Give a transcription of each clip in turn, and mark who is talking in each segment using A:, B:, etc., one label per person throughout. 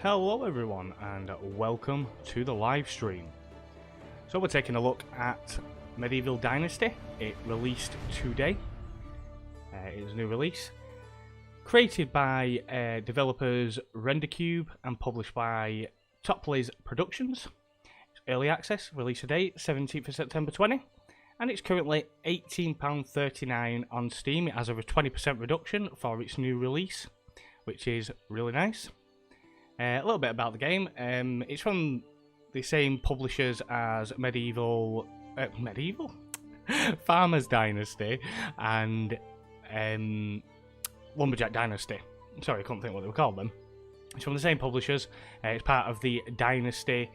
A: Hello everyone and welcome to the live stream. So we're taking a look at Medieval Dynasty. It released today. It is a new release. Created by developers RenderCube and published by Top Plays Productions. It's early access, release date 17th of September 20. And it's currently £18.39 on Steam. It has over 20% reduction for its new release, which is really nice. A little bit about the game. It's from the same publishers as Medieval Farmers Dynasty and Lumberjack Dynasty. Sorry, I couldn't think what they were called then. It's from the same publishers. It's part of the Dynasty.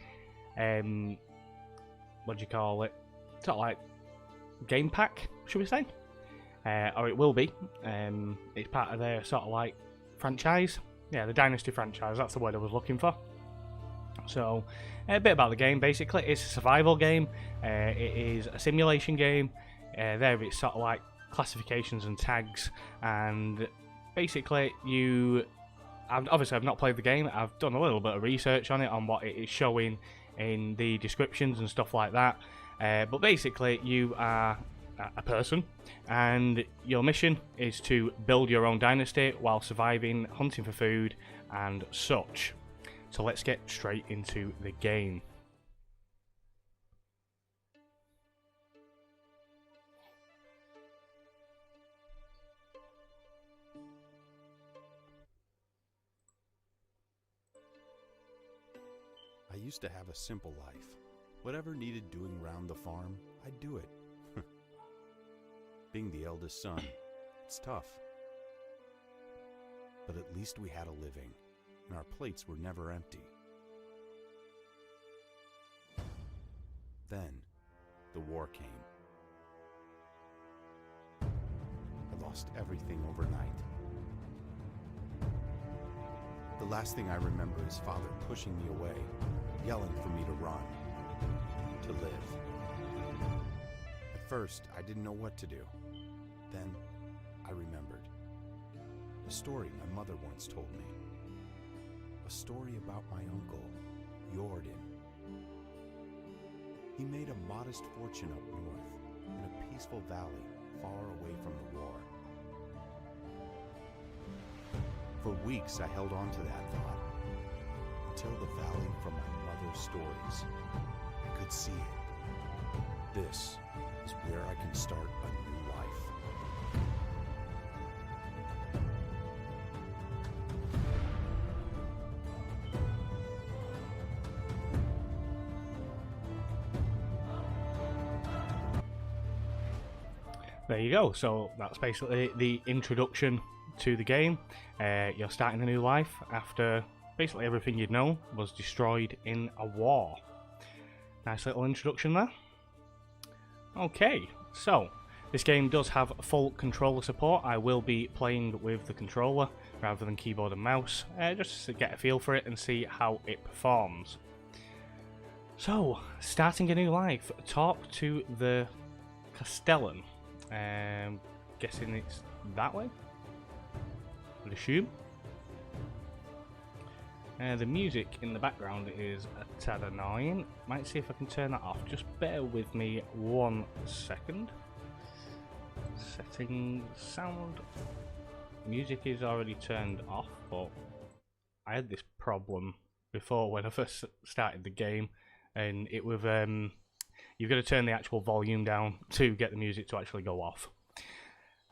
A: What do you call it? Sort of like game pack, should we say? Or it will be. It's part of their sort of like franchise. Yeah, the Dynasty franchise, that's the word I was looking for. So, a bit about the game, basically. It's a survival game. It is a simulation game. There it's sort of like classifications and tags. And basically, I've not played the game. I've done a little bit of research on it, on what it is showing in the descriptions and stuff like that. But basically, you are a person, and your mission is to build your own dynasty while surviving, hunting for food and such. So let's get straight into the game.
B: I used to have a simple life. Whatever needed doing round the farm, I'd do it. Being the eldest son, it's tough. But at least we had a living, and our plates were never empty. Then, the war came. I lost everything overnight. The last thing I remember is Father pushing me away, yelling for me to run, to live. At first, I didn't know what to do. Then, I remembered. A story my mother once told me. A story about my uncle, Jordan. He made a modest fortune up north, in a peaceful valley far away from the war. For weeks, I held on to that thought, until the valley from my mother's stories. I could see it. This is where I can start a new life.
A: There you go. So that's basically the introduction to the game. You're starting a new life after basically everything you'd know was destroyed in a war. Nice little introduction there. Okay, so this game does have full controller support. I will be playing with the controller rather than keyboard and mouse, just to get a feel for it and see how it performs. So, starting a new life. Talk to the Castellan. Guessing it's that way, I'd assume. The music in the background is a tad annoying. Might see if I can turn that off. Just bear with me 1 second. Settings, sound. Music is already turned off, but I had this problem before when I first started the game, and it was you've got to turn the actual volume down to get the music to actually go off.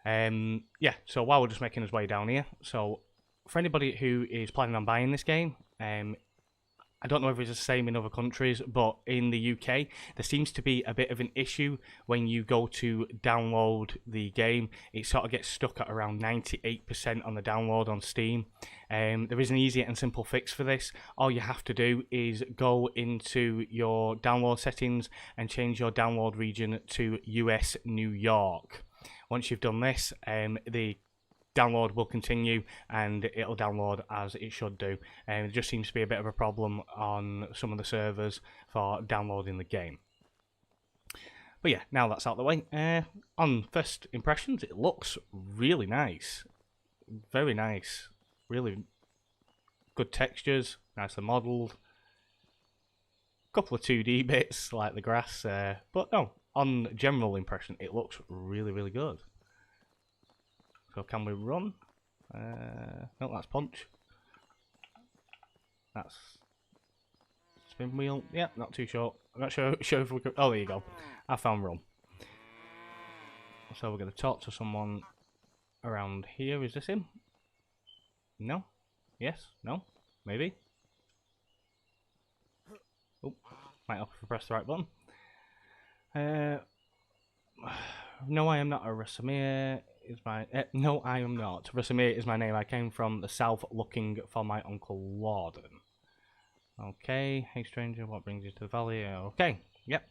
A: Yeah, so while we're just making his way down here, so for anybody who is planning on buying this game, I don't know if it's the same in other countries, but in the UK, there seems to be a bit of an issue when you go to download the game. It sort of gets stuck at around 98% on the download on Steam. There is an easy and simple fix for this. All you have to do is go into your download settings and change your download region to US New York. Once you've done this, the download will continue and it'll download as it should do. There just seems to be a bit of a problem on some of the servers for downloading the game. But yeah, now that's out of the way. On first impressions, it looks really nice. Very nice. Really good textures, nicely modelled. Couple of 2D bits like the grass, but no, on general impression, it looks really, really good. So can we run? No, that's punch. That's spin wheel. Yeah, not too sure. I'm not sure if we could. Oh, there you go. I found run. So we're going to talk to someone around here. Is this him? No? Yes? No? Maybe? Oh, might have to press the right button. No, I am not. Rasamir is my. No, I am not. Rasamir is my name. I came from the south looking for my uncle Lorden. Okay. Hey, stranger, what brings you to the valley? Okay. Yep.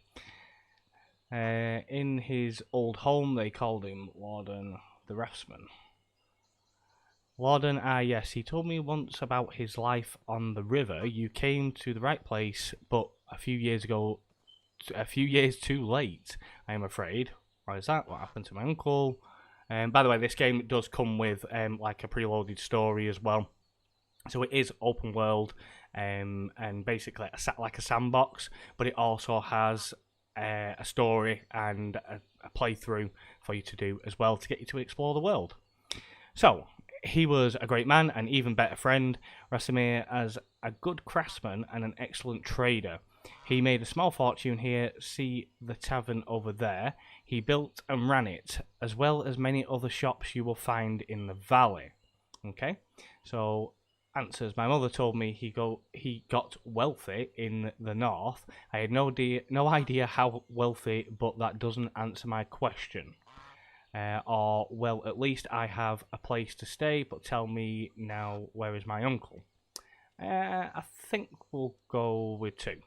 A: In his old home, they called him Lorden the Raftsman. Lorden, yes, he told me once about his life on the river. You came to the right place, but a few years too late, I am afraid. Why is that? What happened to my uncle? By the way, this game does come with like a preloaded story as well. So it is open world and basically like a sandbox, but it also has a story and a playthrough for you to do as well to get you to explore the world. So, he was a great man, an even better friend. Rasamir as a good craftsman and an excellent trader. He made a small fortune here. See the tavern over there. He built and ran it, as well as many other shops you will find in the valley. Okay, so answers. My mother told me he got wealthy in the north. I had no idea how wealthy, but that doesn't answer my question. Or, well, at least I have a place to stay, but tell me now, where is my uncle? I think we'll go with 2.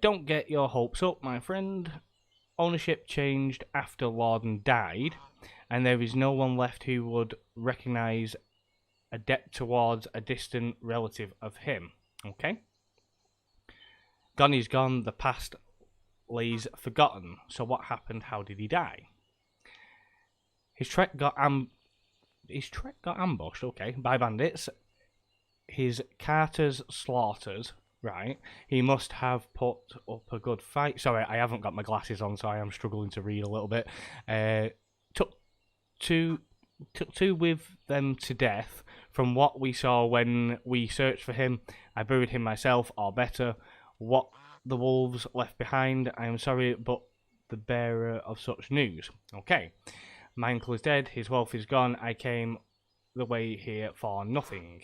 A: Don't get your hopes up, my friend. Ownership changed after Lorden died, and there is no one left who would recognise a debt towards a distant relative of him. Okay? Gone is gone, the past lays forgotten. So what happened? How did he die? His trek got ambushed, okay, by bandits. His carters slaughtered, right? He must have put up a good fight. Sorry, I haven't got my glasses on, so I am struggling to read a little bit. Took two with them to death. From what we saw when we searched for him, I buried him myself, or better, what the wolves left behind. I am sorry, but the bearer of such news. Okay. My uncle is dead, his wealth is gone, I came the way here for nothing.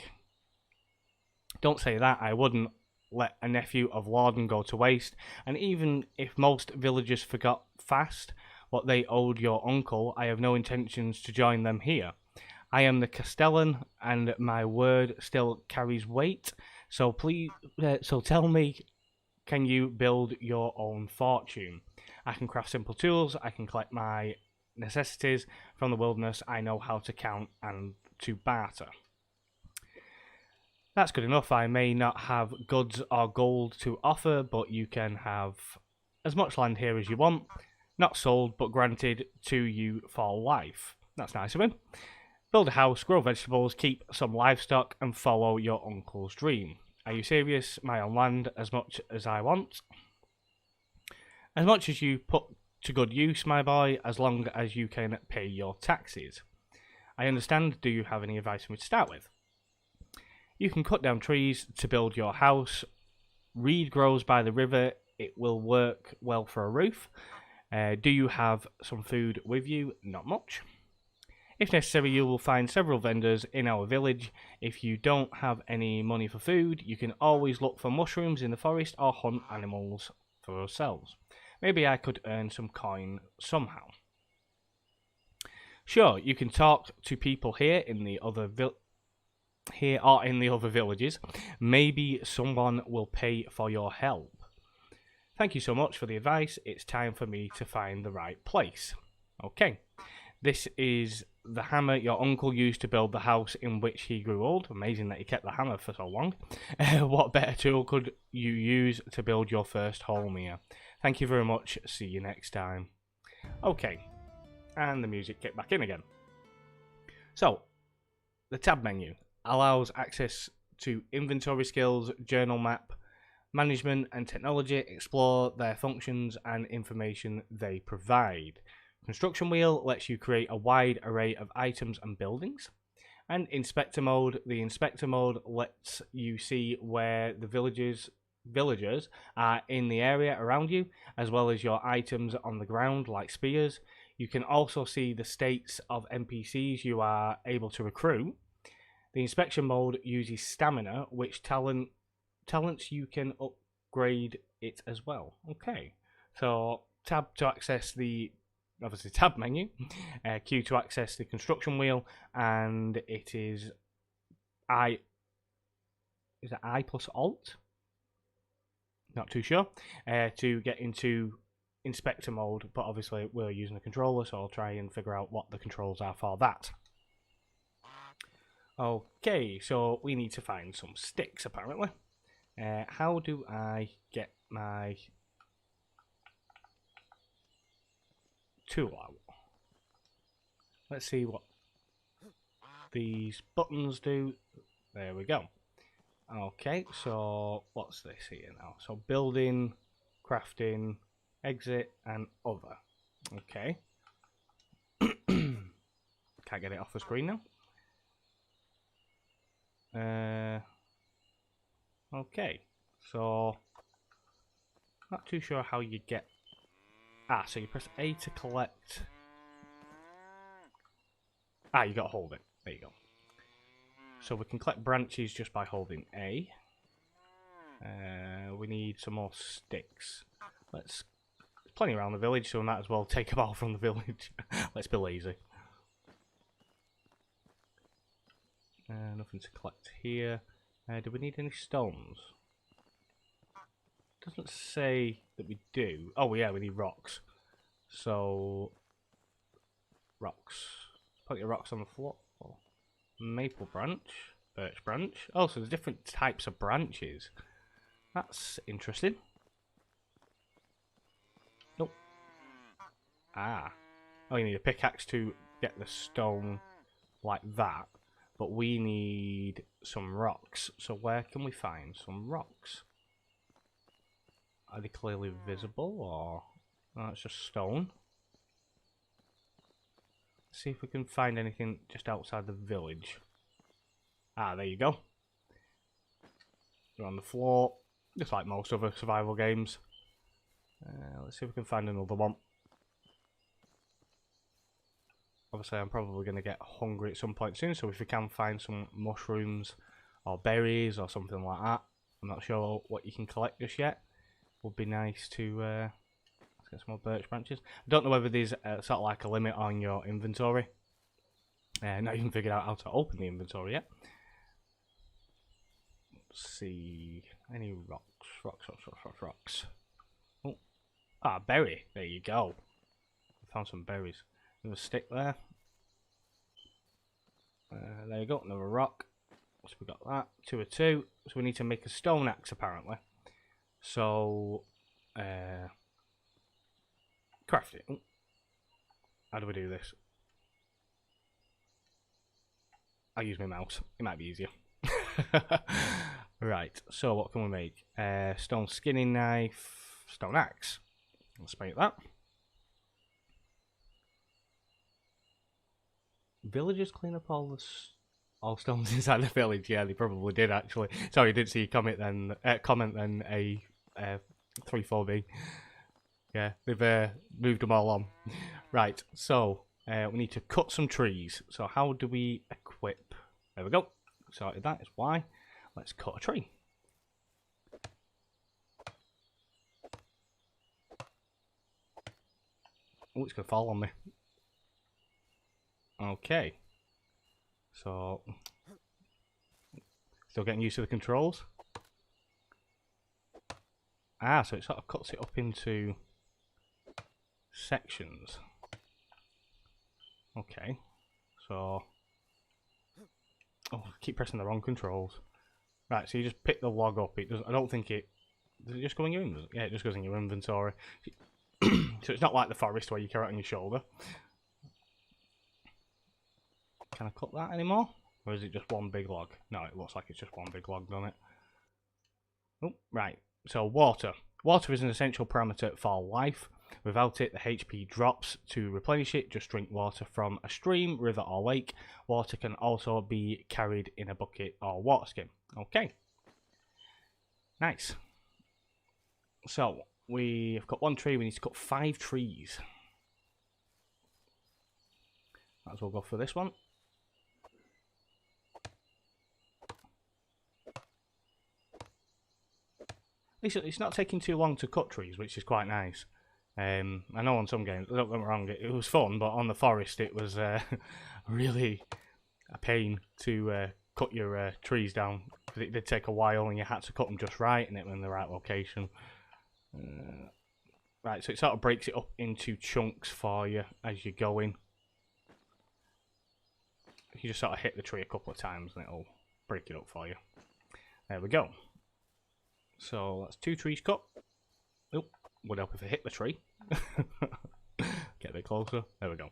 A: Don't say that, I wouldn't let a nephew of Lorden go to waste, and even if most villagers forgot fast what they owed your uncle, I have no intentions to join them here. I am the Castellan, and my word still carries weight, so please, so tell me, can you build your own fortune? I can craft simple tools, I can collect my necessities from the wilderness, I know how to count and to barter. That's good enough. I may not have goods or gold to offer, but you can have as much land here as you want. Not sold, but granted to you for life. That's nice of him. Build a house, grow vegetables, keep some livestock, and follow your uncle's dream. Are you serious? My own land, as much as I want. As much as you put to good use, my boy, as long as you can pay your taxes. I understand. Do you have any advice for me to start with? You can cut down trees to build your house. Reed grows by the river. It will work well for a roof. Do you have some food with you? Not much. If necessary, you will find several vendors in our village. If you don't have any money for food, you can always look for mushrooms in the forest or hunt animals for yourselves. Maybe I could earn some coin somehow. Sure, you can talk to people here in the other villages. Maybe someone will pay for your help. Thank you so much for the advice. It's time for me to find the right place. Okay, this is the hammer your uncle used to build the house in which he grew old. Amazing that he kept the hammer for so long. What better tool could you use to build your first home here? Thank you very much. See you next time. Okay, and the music kicked back in again. So, the tab menu allows access to inventory skills, journal map, management and technology, explore their functions and information they provide. Construction wheel lets you create a wide array of items and buildings. And inspector mode, the inspector mode lets you see where the villagers are in the area around you, as well as your items on the ground like spears. You can also see the states of NPCs you are able to recruit. The inspection mode uses stamina, which talents you can upgrade it as well. Okay, so tab to access the obviously tab menu, Q to access the construction wheel, and it is I plus Alt? Not too sure. To get into inspector mode, but obviously we're using a controller, so I'll try and figure out what the controls are for that. Okay, so we need to find some sticks apparently. How do I get my tool out? Let's see what these buttons do. There we go. Okay, so what's this here now? So building, crafting, exit, and other. Okay. Can't get it off the screen now. Okay, so not too sure how you get. So you press A to collect. You got to hold it. There you go. So we can collect branches just by holding A. We need some more sticks. There's plenty around the village, so we might as well take them all from the village. Let's be lazy. Nothing to collect here. Do we need any stones? Doesn't say that we do. Oh yeah, we need rocks. So rocks. Put your rocks on the floor. Maple branch, birch branch. Oh, so there's different types of branches. That's interesting. Nope. Oh, you need a pickaxe to get the stone like that. But we need some rocks. So where can we find some rocks? Are they clearly visible, or no, it's just stone? Let's see if we can find anything just outside the village. There you go. They're on the floor, just like most other survival games. Let's see if we can find another one. Obviously, I'm probably going to get hungry at some point soon, so if we can find some mushrooms or berries or something like that, I'm not sure what you can collect just yet. Would be nice to let's get some more birch branches. I don't know whether there's sort of like a limit on your inventory. Not even figured out how to open the inventory yet. Let's see, any rocks. Oh, berry. There you go. Found some berries. There's a stick there. There you go, another rock. So we got that. 2 of 2. So we need to make a stone axe apparently. So craft it. How do we do this? I'll use my mouse. It might be easier. Right. So what can we make? Stone skinning knife, stone axe. Let's make that. Villagers clean up all stones inside the village. Yeah, they probably did actually. Sorry, I didn't see a comment then. A 3-4B. Yeah, they've moved them all on. Right, so we need to cut some trees. So how do we equip? There we go. Sorted that. It's Y. Let's cut a tree. Oh, it's gonna fall on me. Okay, so still getting used to the controls. So it sort of cuts it up into sections. Okay, so I keep pressing the wrong controls. Right, so you just pick the log up. It doesn't. I don't think it. Does it just go in your inventory? Yeah, it just goes in your inventory. So it's not like the forest where you carry it on your shoulder. Can I cut that anymore? Or is it just one big log? No, it looks like it's just one big log, doesn't it? Oh, right. So water. Water is an essential parameter for life. Without it, the HP drops. To replenish it, just drink water from a stream, river, or lake. Water can also be carried in a bucket or water skin. Okay. Nice. So, we've got 1 tree. We need to cut 5 trees. Might as well go for this one. It's not taking too long to cut trees, which is quite nice. I know on some games, don't get me wrong, it was fun, but on the forest it was really a pain to cut your trees down, because it did take a while and you had to cut them just right and it was in the right location. Right, so it sort of breaks it up into chunks for you as you're going. You just sort of hit the tree a couple of times and it'll break it up for you. There we go. So that's 2 trees cut. Oh, would help if I hit the tree. Get a bit closer. There we go.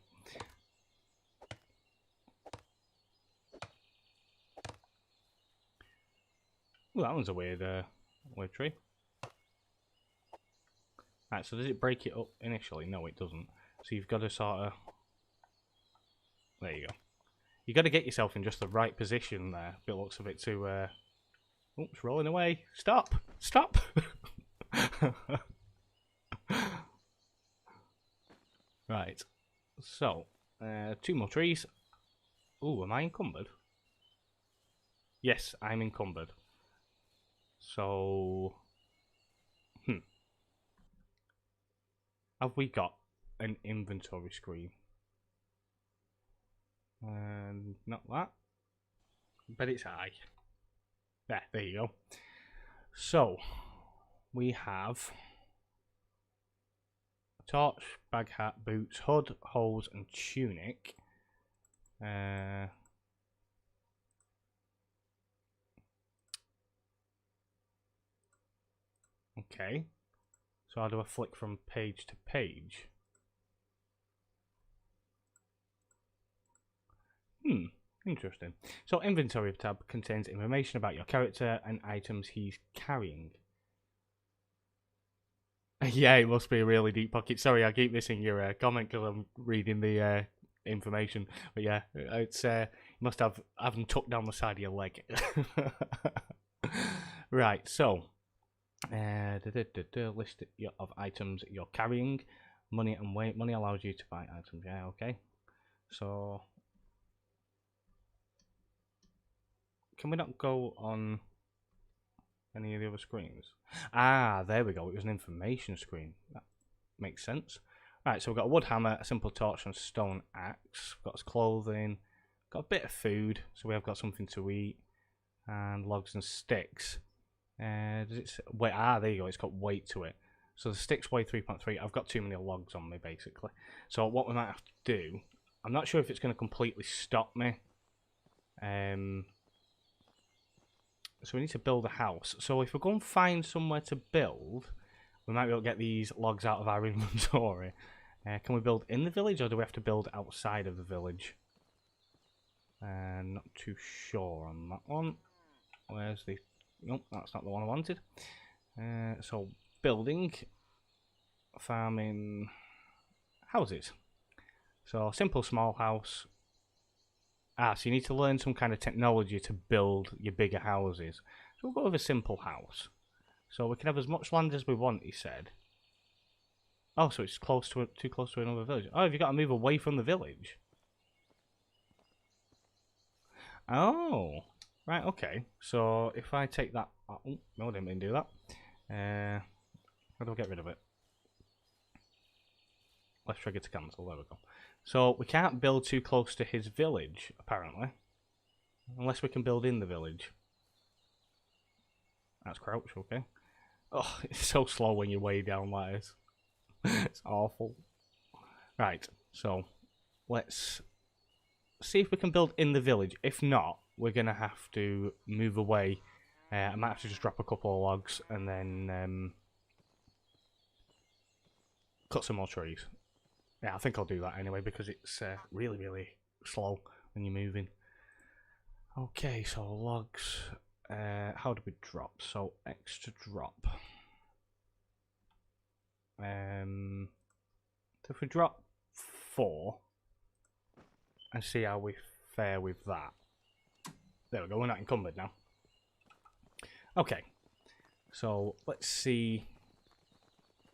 A: Well, that one's a weird tree. Right, so does it break it up initially? No, it doesn't. So you've got to sort of... There you go. You've got to get yourself in just the right position there. It looks a bit too... Oops, rolling away. Stop! Stop! Right. So, 2 more trees. Ooh, am I encumbered? Yes, I'm encumbered. So... Have we got an inventory screen? Not that. But it's high. There you go. So, we have a torch, bag hat, boots, hood, hose, and tunic. Okay. So how do I flick from page to page? Interesting. So inventory tab contains information about your character and items he's carrying. Yeah, it must be a really deep pocket. Sorry, I keep missing your comment because I'm reading the information. But yeah, it's you must have them tucked down the side of your leg. Right, so list of items you're carrying. Money and weight. Money allows you to buy items. Yeah, okay. So can we not go on any of the other screens? Ah, there we go. It was an information screen. That makes sense. Right, so we've got a wood hammer, a simple torch, and a stone axe. We've got clothing. Got a bit of food, so we have got something to eat. And logs and sticks. Does it say, wait? Ah, there you go. It's got weight to it. So the sticks weigh 3.3. I've got too many logs on me, basically. So what we might have to do, I'm not sure if it's going to completely stop me. So we need to build a house. So if we go and find somewhere to build, we might be able to get these logs out of our inventory. Can we build in the village, or do we have to build outside of the village? Not too sure on that one. Where's the... Nope, that's not the one I wanted. So building, farming, houses. So simple small house. Ah, so you need to learn some kind of technology to build your bigger houses. So we'll go with a simple house. So we can have as much land as we want, he said. Oh, so it's close to too close to another village. Oh, have you got to move away from the village? Oh, right, okay. So if I take that... Oh, no, I didn't mean to do that. How do I get rid of it? Left trigger to cancel, there we go. So we can't build too close to his village, apparently. Unless we can build in the village. That's crouch, okay. Oh, it's so slow when you're way down like this. It's awful. Right, so let's see if we can build in the village. If not, we're going to have to move away. I might have to just drop a couple of logs and then cut some more trees. Yeah, I think I'll do that anyway because it's really, really slow when you're moving. Okay, so logs. How do we drop? So extra drop. So if we drop 4 and see how we fare with that. There we go, we're not encumbered now. Okay, so let's see.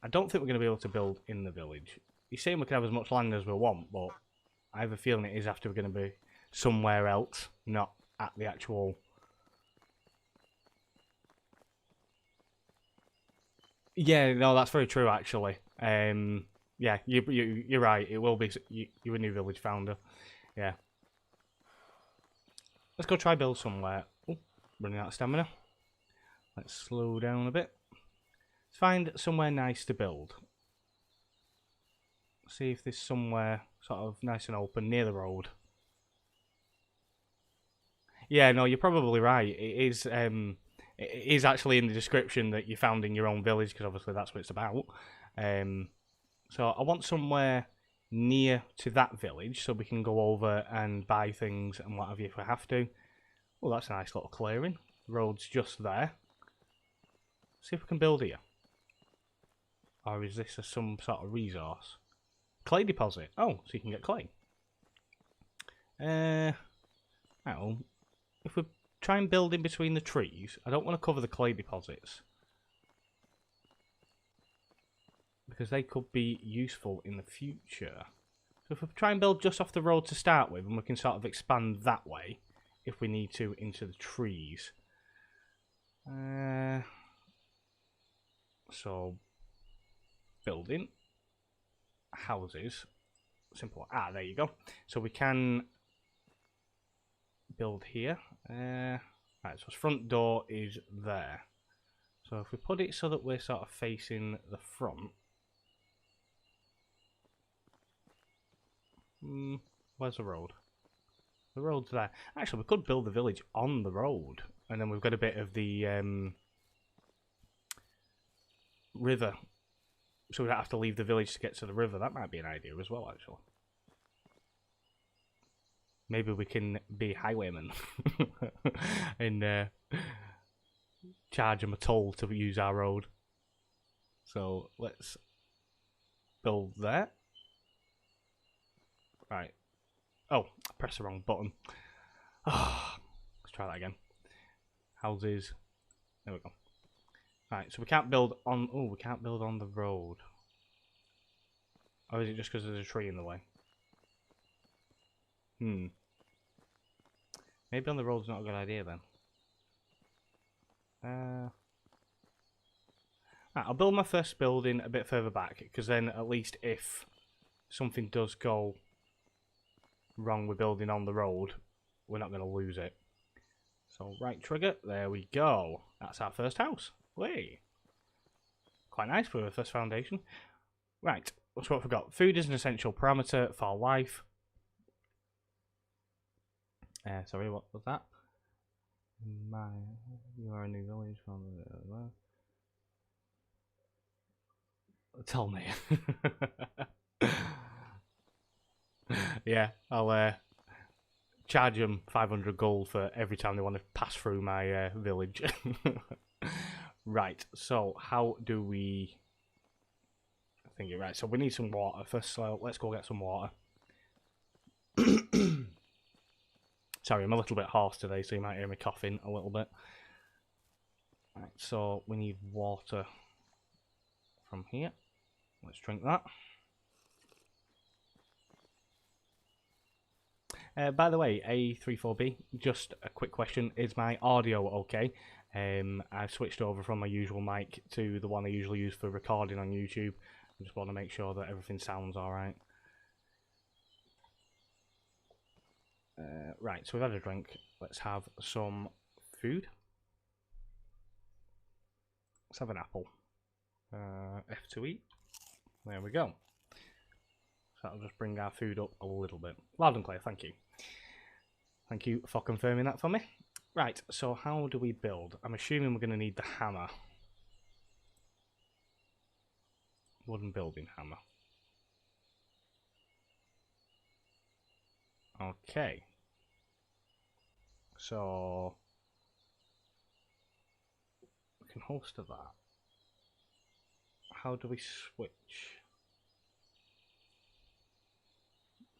A: I don't think we're going to be able to build in the village. He's saying we can have as much land as we want, but I have a feeling it is after we're going to be somewhere else, not at the actual... Yeah, no, that's very true, actually. Yeah, you're right. It will be... You're a new village founder. Yeah. Let's go try build somewhere. Oh, running out of stamina. Let's slow down a bit. Let's find somewhere nice to build. See if there's somewhere sort of nice and open near the road. Yeah, no, you're probably right. It is actually in the description that you found in your own village, because obviously that's what it's about. So I want somewhere near to that village so we can go over and buy things and what have you if we have to. Oh, that's a nice little clearing. Road's just there. See if we can build here. Or is this some sort of resource? Clay deposit. Oh, so you can get clay. Now, if we try and build in between the trees, I don't want to cover the clay deposits, because they could be useful in the future. So if we try and build just off the road to start with, and we can sort of expand that way, if we need to, into the trees. So, building, houses, simple. Ah, there you go. So we can build here. Right, so the front door is there. So if we put it so that we're sort of facing the front. Where's the road? The road's there. Actually, we could build the village on the road, and then we've got a bit of the river, so we don't have to leave the village to get to the river. That might be an idea as well, actually. Maybe we can be highwaymen and charge them a toll to use our road. So let's build that. Right. Oh, I pressed the wrong button. Oh, let's try that again. Houses. There we go. Right, so we can't build on... Oh, we can't build on the road. Or is it just because there's a tree in the way? Maybe on the road's not a good idea then. Right, I'll build my first building a bit further back, because then at least if something does go wrong with building on the road, we're not going to lose it. So right trigger, there we go. That's our first house. Whey! Quite nice for the first foundation. Right, what's what I forgot? Food is an essential parameter for life. Sorry, what was that? You are a new village from tell me. Yeah, I'll charge them 500 gold for every time they want to pass through my village. Right, so how do we... I think you're right. So we need some water first, so let's go get some water. Sorry, I'm a little bit hoarse today, so you might hear me coughing a little bit. Right, so we need water from here. Let's drink that. By the way, A34B, just a quick question. Is my audio okay? I've switched over from my usual mic to the one I usually use for recording on YouTube. I just want to make sure that everything sounds alright. Right, so we've had a drink. Let's have some food. Let's have an apple. F2E. There we go. So that'll just bring our food up a little bit. Loud and clear, thank you. Thank you for confirming that for me. Right, so how do we build? I'm assuming we're going to need the hammer. Wooden building hammer. Okay. So we can host to that. How do we switch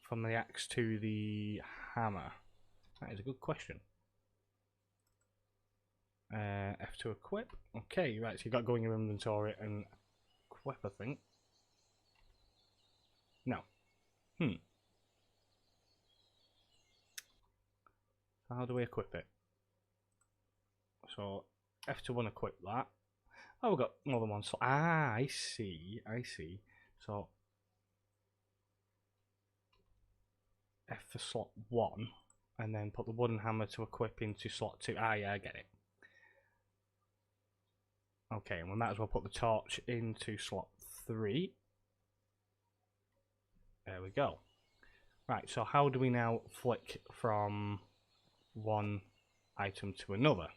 A: from the axe to the hammer? That is a good question. F to equip. Okay, right, so you got to go in your inventory and equip, I think. No. So how do we equip it? So F to unequip that. Oh, we've got more than one slot. Ah, I see. So F for slot 1, and then put the wooden hammer to equip into slot 2. Ah, yeah, I get it. Okay, and we might as well put the torch into slot 3. There we go. Right, so how do we now flick from one item to another?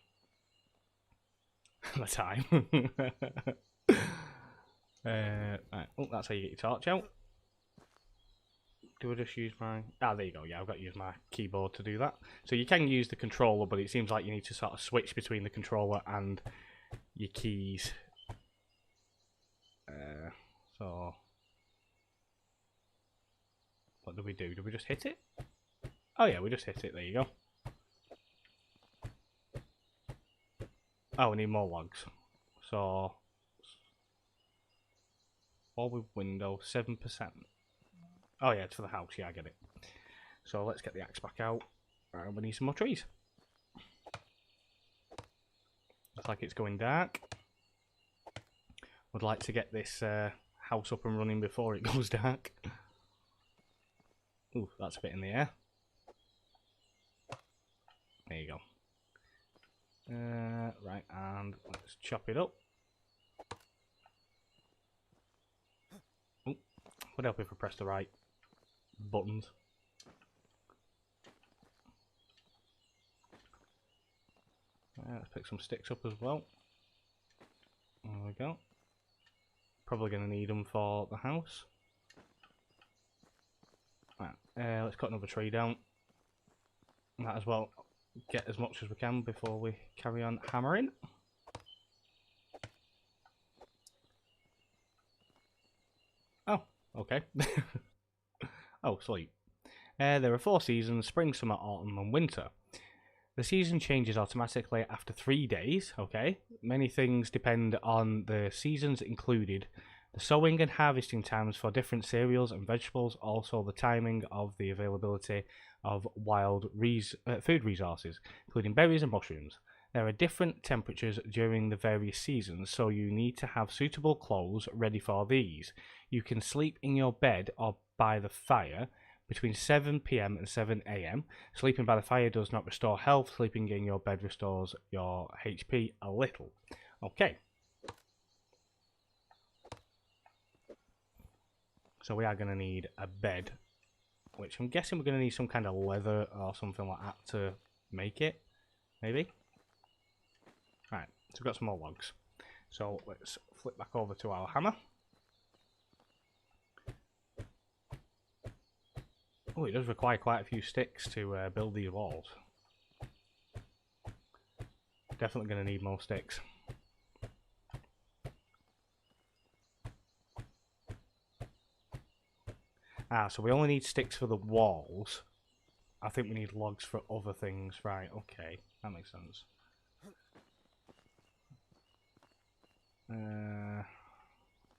A: The time. Right. Oh, that's how you get your torch out. Do I just use my... Ah, there you go. Yeah, I've got to use my keyboard to do that. So you can use the controller, but it seems like you need to sort of switch between the controller and your keys. So what do we do? Do we just hit it? Oh yeah, we just hit it. There you go. Oh, we need more logs. So all with window 7%. Oh yeah, it's for the house. Yeah, I get it. So let's get the axe back out. We need some more trees. Looks like it's going dark. Would like to get this house up and running before it goes dark. Ooh, that's a bit in the air. There you go. Right, and let's chop it up. Ooh, would help if I press the right buttons. Let's pick some sticks up as well. There we go. Probably going to need them for the house. Right, let's cut another tree down. Might as well get as much as we can before we carry on hammering. Oh, okay. Oh, sleep. There are 4 seasons: spring, summer, autumn, and winter. The season changes automatically after 3 days, okay? Many things depend on the seasons included. The sowing and harvesting times for different cereals and vegetables, also the timing of the availability of wild food resources, including berries and mushrooms. There are different temperatures during the various seasons, so you need to have suitable clothes ready for these. You can sleep in your bed or by the fire between 7 PM and 7 AM. Sleeping by the fire does not restore health. Sleeping in your bed restores your HP a little. Okay. So we are going to need a bed, which I'm guessing we're going to need some kind of leather or something like that to make it. Maybe? Right, so we've got some more logs. So let's flip back over to our hammer. Oh, it does require quite a few sticks to build these walls. Definitely going to need more sticks. Ah, so we only need sticks for the walls. I think we need logs for other things. Right, okay. That makes sense.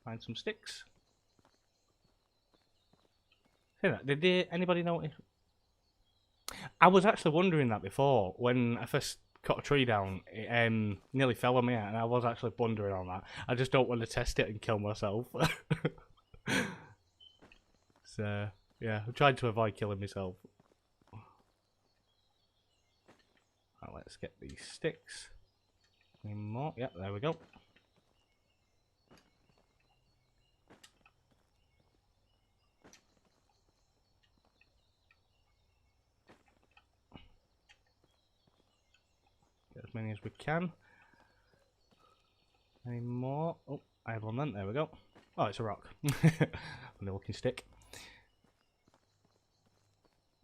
A: Find some sticks. Did anybody notice? I was actually wondering that before when I first cut a tree down. It nearly fell on me, and I was actually wondering on that. I just don't want to test it and kill myself. So yeah, I'm trying to avoid killing myself. Right, let's get these sticks. Any more? Yep, there we go. Get as many as we can. Any more? Oh, I have one then. There we go. Oh, it's a rock. Funny looking stick.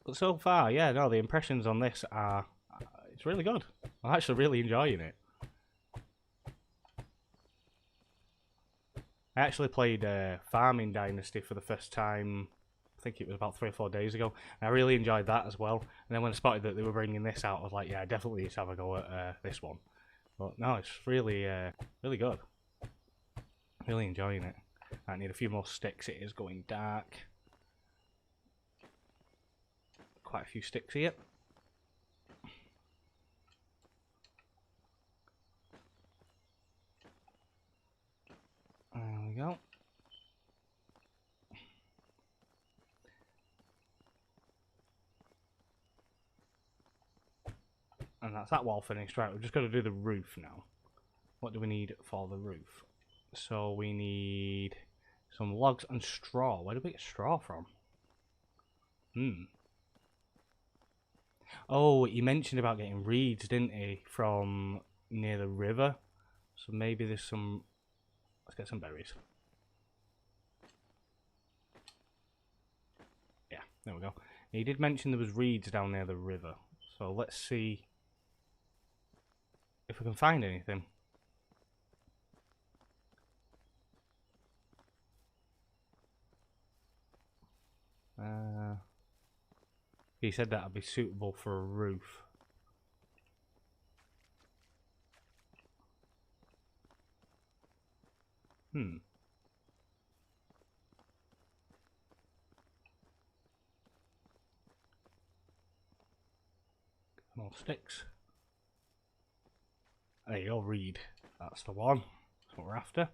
A: But so far, yeah, no, the impressions on this are... It's really good. I'm actually really enjoying it. I actually played Farming Dynasty for the first time, I think it was about 3 or 4 days ago, and I really enjoyed that as well. And then when I spotted that they were bringing this out, I was like, yeah, I definitely need to have a go at this one. But no, it's really, really good. Really enjoying it. I need a few more sticks. It is going dark. Quite a few sticks here. There we go. And that's that wall finished. Right, we've just got to do the roof now. What do we need for the roof? So we need some logs and straw. Where do we get straw from? Oh, he mentioned about getting reeds, didn't he? From near the river. So maybe there's some... Let's get some berries. Yeah, there we go. He did mention there was reeds down near the river. So let's see if we can find anything. He said that would be suitable for a roof. More sticks. There you go, reed. That's the one. That's what we're after.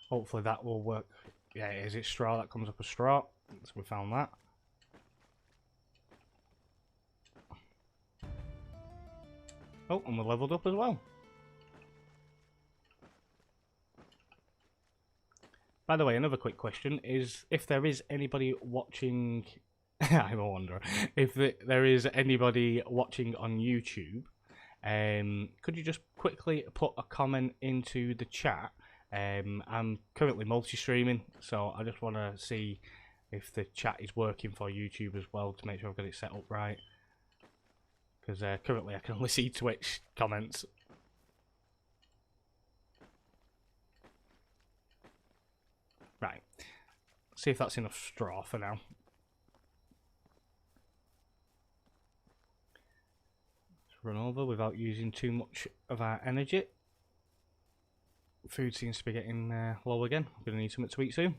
A: Hopefully that will work. Yeah, is it straw? That comes up as straw. So we found that. Oh, and we're leveled up as well. By the way, another quick question is if there is anybody watching... I'm a wanderer. If there is anybody watching on YouTube, could you just quickly put a comment into the chat? I'm currently multi-streaming, so I just want to see if the chat is working for YouTube as well to make sure I've got it set up right. Because currently I can only see Twitch comments. Right. See if that's enough straw for now. Let's run over without using too much of our energy. Food seems to be getting low again. I'm going to need something to eat soon.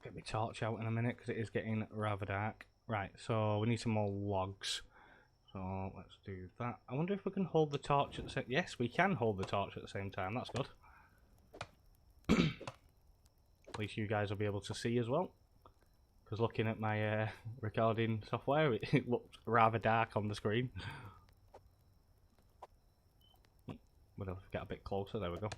A: Get my torch out in a minute because it is getting rather dark. Right, so we need some more logs. So let's do that. I wonder if we can hold the torch at the same... Yes, we can hold the torch at the same time. That's good. At least you guys will be able to see as well. Because looking at my recording software, it looked rather dark on the screen. We'll have to get a bit closer. There we go.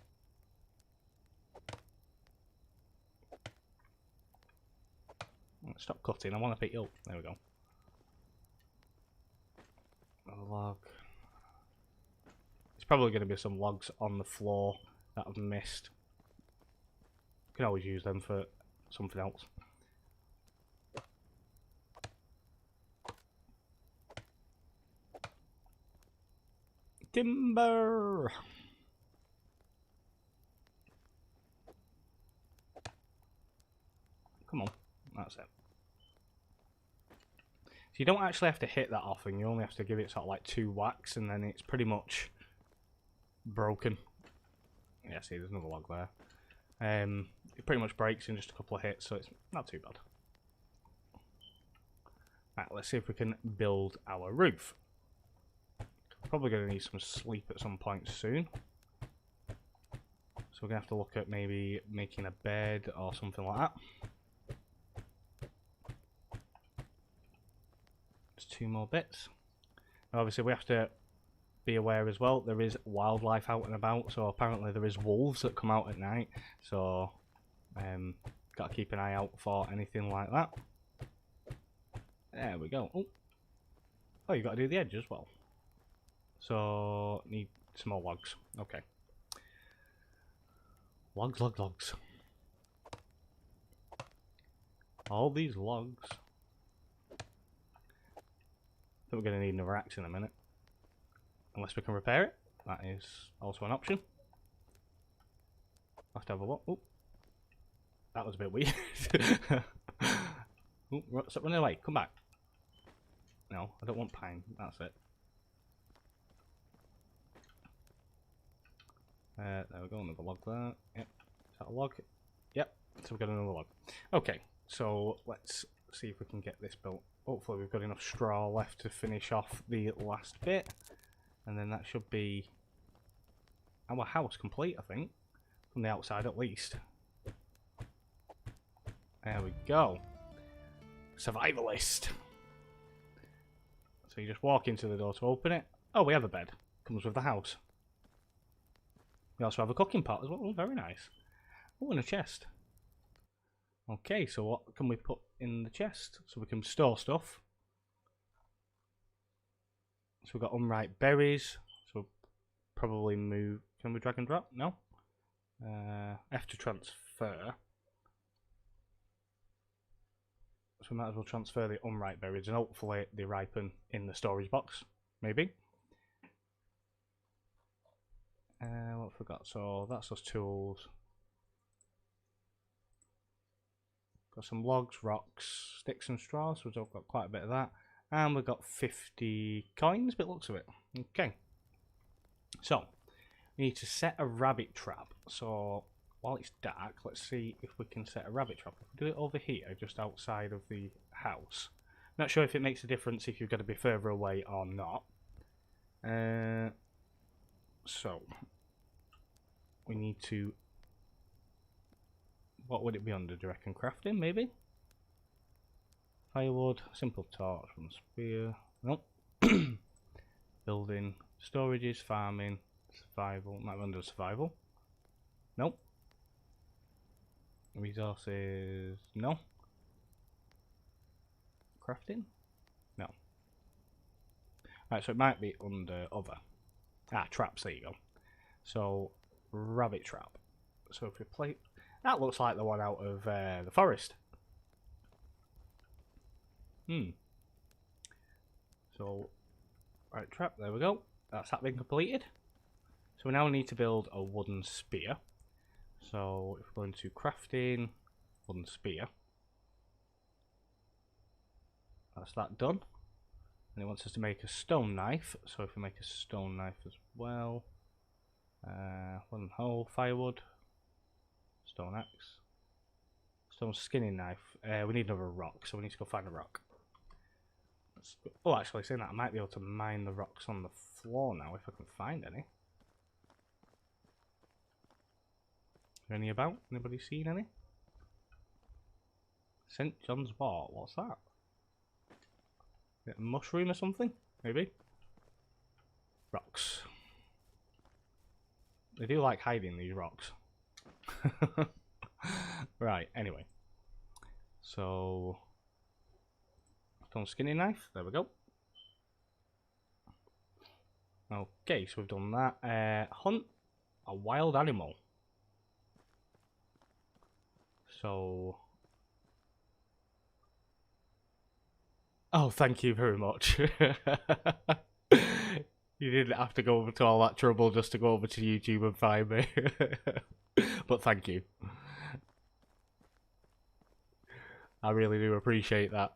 A: Stop cutting. I want to pick you up. There we go. A log. There's probably going to be some logs on the floor that I've missed. Can always use them for something else. Timber! Come on, that's it. So you don't actually have to hit that often, you only have to give it sort of like 2 whacks and then it's pretty much broken. Yeah, see, there's another log there. It pretty much breaks in just a couple of hits, so it's not too bad. Right, let's see if we can build our roof. Probably going to need some sleep at some point soon. So we're going to have to look at maybe making a bed or something like that. Just 2 more bits. Now obviously we have to be aware as well, there is wildlife out and about, so apparently there is wolves that come out at night, so got to keep an eye out for anything like that. There we go. Oh, you've got to do the edge as well. So, need some more logs. Okay. Logs. All these logs. I think we're going to need another axe in a minute. Unless we can repair it. That is also an option. Let's have a look. Oh, that was a bit weird. Oh, stop running away. Come back. No, I don't want pine. That's it. There we go. Another log there. Yep. Is that a log? Yep. So we've got another log. Okay. So let's see if we can get this built. Hopefully we've got enough straw left to finish off the last bit. And then that should be our house complete, I think. From the outside at least. There we go. Survivalist. So you just walk into the door to open it. Oh, we have a bed. Comes with the house. We also have a cooking pot as well. Oh, very nice. Oh, and a chest. Okay, so what can we put in the chest? So we can store stuff. So we've got unripe berries. So we'll probably move. Can we drag and drop? No. F to transfer. So we might as well transfer the unripe berries and hopefully they ripen in the storage box. Maybe. What have we got? So that's those tools. Got some logs, rocks, sticks and straw. So we've got quite a bit of that. And we've got 50 coins, but looks of it. Okay. So, we need to set a rabbit trap. So, while it's dark, let's see if we can set a rabbit trap. If we do it over here, just outside of the house. Not sure if it makes a difference if you've got to be further away or not. So, we need to... What would it be under? Do you reckon crafting, maybe? Firewood, simple torch, one spear. Nope. Building, storages, farming, survival. Might be under survival. Nope. Resources. No. Crafting? No. Right, so it might be under other. Ah, traps, there you go. So, rabbit trap. So if we play... That looks like the one out of the forest. So, right trap, there we go. That's that been completed. So we now need to build a wooden spear. So if we're going to crafting, wooden spear. That's that done. And it wants us to make a stone knife. So if we make a stone knife as well. Wooden hole, firewood. Stone axe. Stone skinning knife. We need another rock, so we need to go find a rock. Oh, actually, saying that, I might be able to mine the rocks on the floor now if I can find any. Are any about? Anybody seen any? St. John's Wort. What's that? Is it a mushroom or something? Maybe? Rocks. They do like hiding these rocks. Right, anyway. So... Stone skinning knife, there we go. Okay, so we've done that. Hunt a wild animal. So... Oh, thank you very much. You didn't have to go over to all that trouble just to go over to YouTube and find me. But thank you. I really do appreciate that.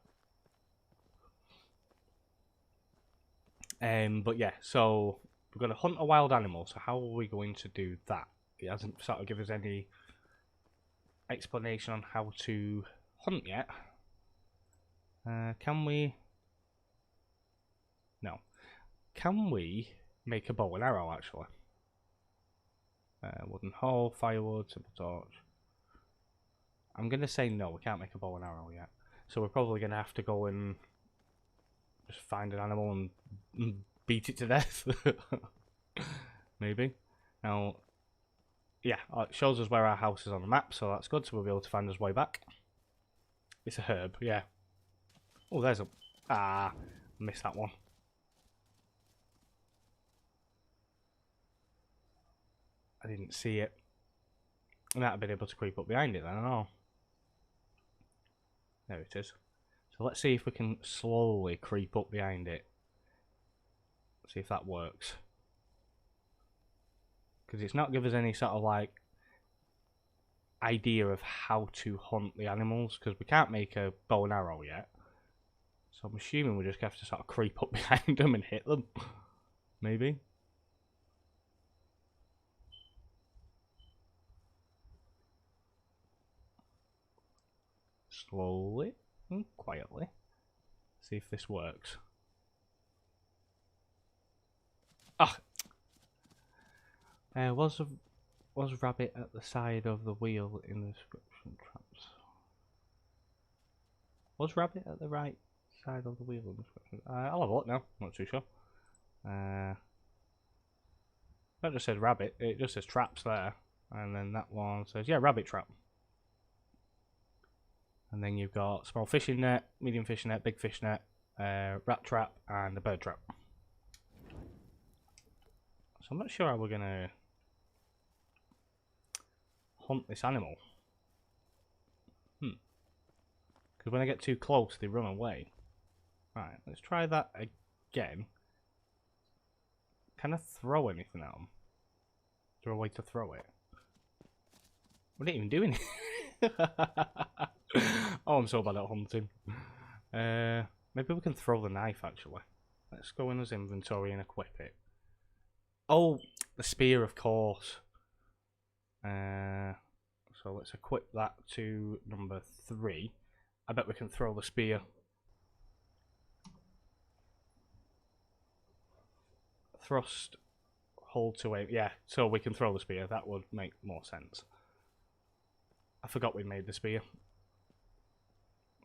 A: But yeah, so we're going to hunt a wild animal. So how are we going to do that? It hasn't sort of given us any explanation on how to hunt yet. Can we? No. Can we make a bow and arrow actually? Wooden hole, firewood, simple torch. I'm going to say no, we can't make a bow and arrow yet. So we're probably going to have to go and just find an animal and beat it to death. Maybe. Now, yeah, it shows us where our house is on the map, so that's good. So we'll be able to find us way back. It's a herb, yeah. Oh, there's a... Ah, missed that one. I didn't see it. I might have been able to creep up behind it then, I don't know. There it is. So let's see if we can slowly creep up behind it. See if that works. Because it's not giving us any sort of like idea of how to hunt the animals, because we can't make a bow and arrow yet. So I'm assuming we just have to sort of creep up behind them and hit them. Maybe. Slowly and quietly. See if this works. Ah! Was rabbit at the side of the wheel in the description traps? Was rabbit at the right side of the wheel in the description? I'll have a look now. I'm not too sure. That just says rabbit. It just says traps there. And then that one says, yeah, rabbit trap. And then you've got small fishing net, medium fishing net, big fish net, rat trap, and a bird trap. So I'm not sure how we're going to hunt this animal. Because when I get too close, they run away. Right, let's try that again. Can I throw anything at them? Is there a way to throw it? We didn't even do anything. Oh, I'm so bad at hunting. Maybe we can throw the knife, actually. Let's go in his inventory and equip it. Oh, the spear, of course. So let's equip that to number 3. I bet we can throw the spear. Thrust, hold to aim. Yeah, so we can throw the spear. That would make more sense. I forgot we made the spear.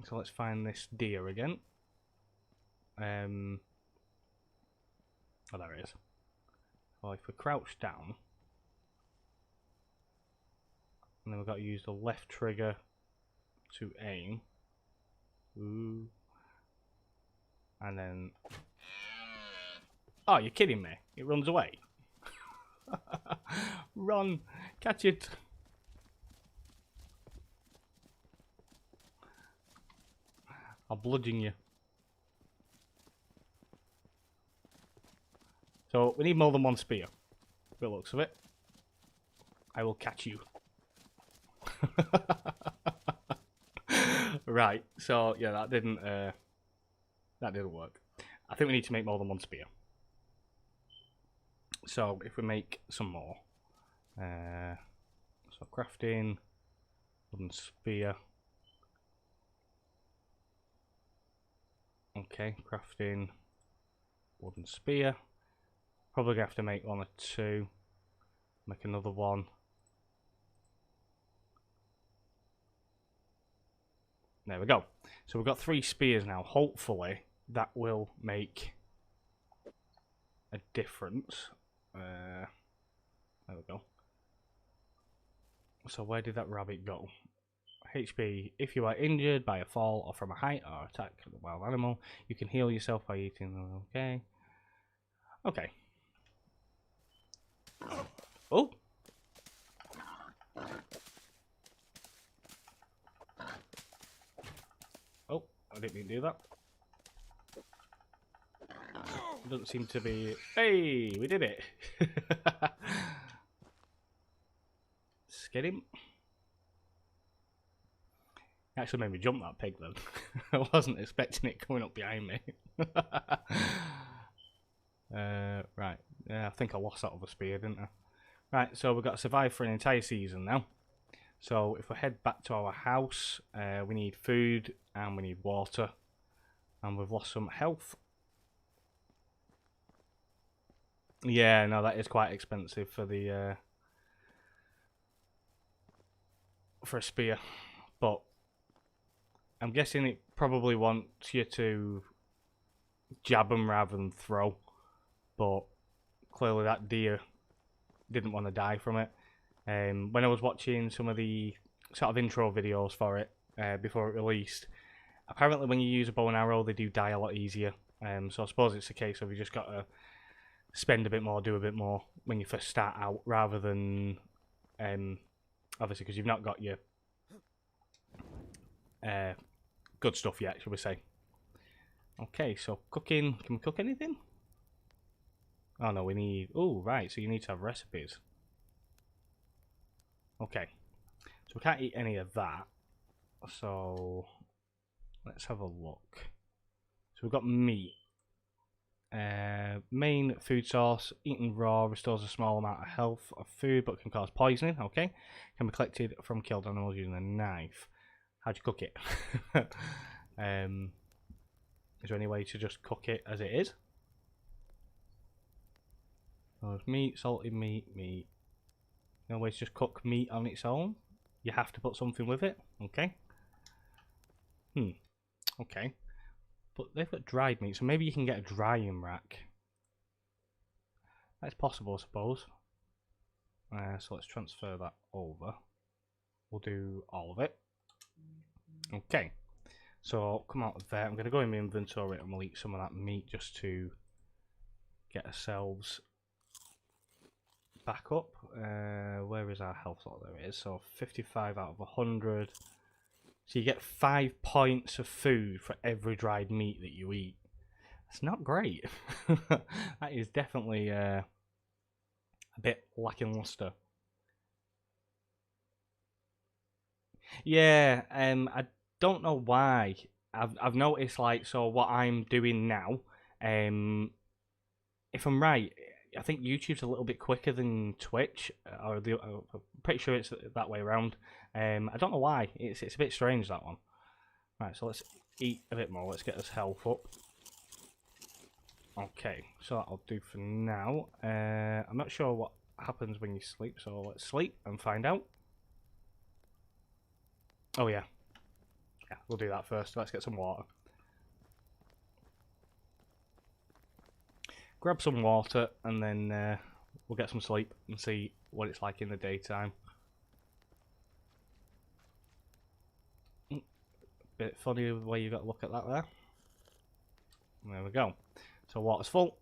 A: So let's find this deer again. Oh, there it is. So if we crouch down, and then we've got to use the left trigger to aim. Ooh. And then... Oh, you're kidding me. It runs away. Run. Catch it. I'll bludgeon you. So, we need more than one spear. By the looks of it. I will catch you. Right, so yeah, that didn't work. I think we need to make more than one spear. So if we make some more, so crafting, wooden spear. Okay, crafting, wooden spear. Probably gonna have to make 1 or 2. Make another one. There we go. So we've got 3 spears now. Hopefully that will make a difference. There we go. So where did that rabbit go? HP. If you are injured by a fall or from a height or attack of the wild animal, you can heal yourself by eating them. Okay. Okay. Oh! Oh, I didn't mean to do that. It doesn't seem to be... Hey, we did it! Let's get him. It actually made me jump that pig then. I wasn't expecting it coming up behind me. Right, yeah, I think I lost that other spear, didn't I? Right, so we've got to survive for an entire season now. So if we head back to our house, we need food and we need water. And we've lost some health. Yeah, no, that is quite expensive for the for a spear. But I'm guessing it probably wants you to jab them rather than throw. But clearly that deer didn't want to die from it. When I was watching some of the sort of intro videos for it before it released, apparently when you use a bow and arrow they do die a lot easier. So I suppose it's a case of you just got to spend a bit more, do a bit more when you first start out, rather than obviously because you've not got your good stuff yet, shall we say. Okay, so cooking. Can we cook anything? Oh no, we need... Oh, right, so you need to have recipes. Okay, so we can't eat any of that. So let's have a look. So we've got meat. Main food source, eaten raw, restores a small amount of health of food but can cause poisoning. Okay, can be collected from killed animals using a knife. How'd you cook it? Is there any way to just cook it as it is? So it's meat, salted meat. No way to just cook meat on its own. You have to put something with it. Okay. Okay. But they've got dried meat, so maybe you can get a drying rack. That's possible, I suppose. So let's transfer that over. We'll do all of it. Okay. So come out of there. I'm going to go in my inventory and we'll eat some of that meat just to get ourselves back up. Where is our health? Oh, there it is. So 55 out of 100. So you get 5 points of food for every dried meat that you eat. That's not great. That is definitely a bit lackluster. Yeah, I don't know why. I've noticed, like, so what I'm doing now, if I'm right, I think YouTube's a little bit quicker than Twitch, or I'm pretty sure it's that way around. I don't know why. It's a bit strange, that one. Right, so let's eat a bit more. Let's get this health up. Okay, so that'll do for now. I'm not sure what happens when you sleep, so let's sleep and find out. Oh yeah. Yeah, we'll do that first. Let's get some water. Grab some water and then we'll get some sleep and see what it's like in the daytime. Bit funny the way you got to look at that there. There we go. So water's full.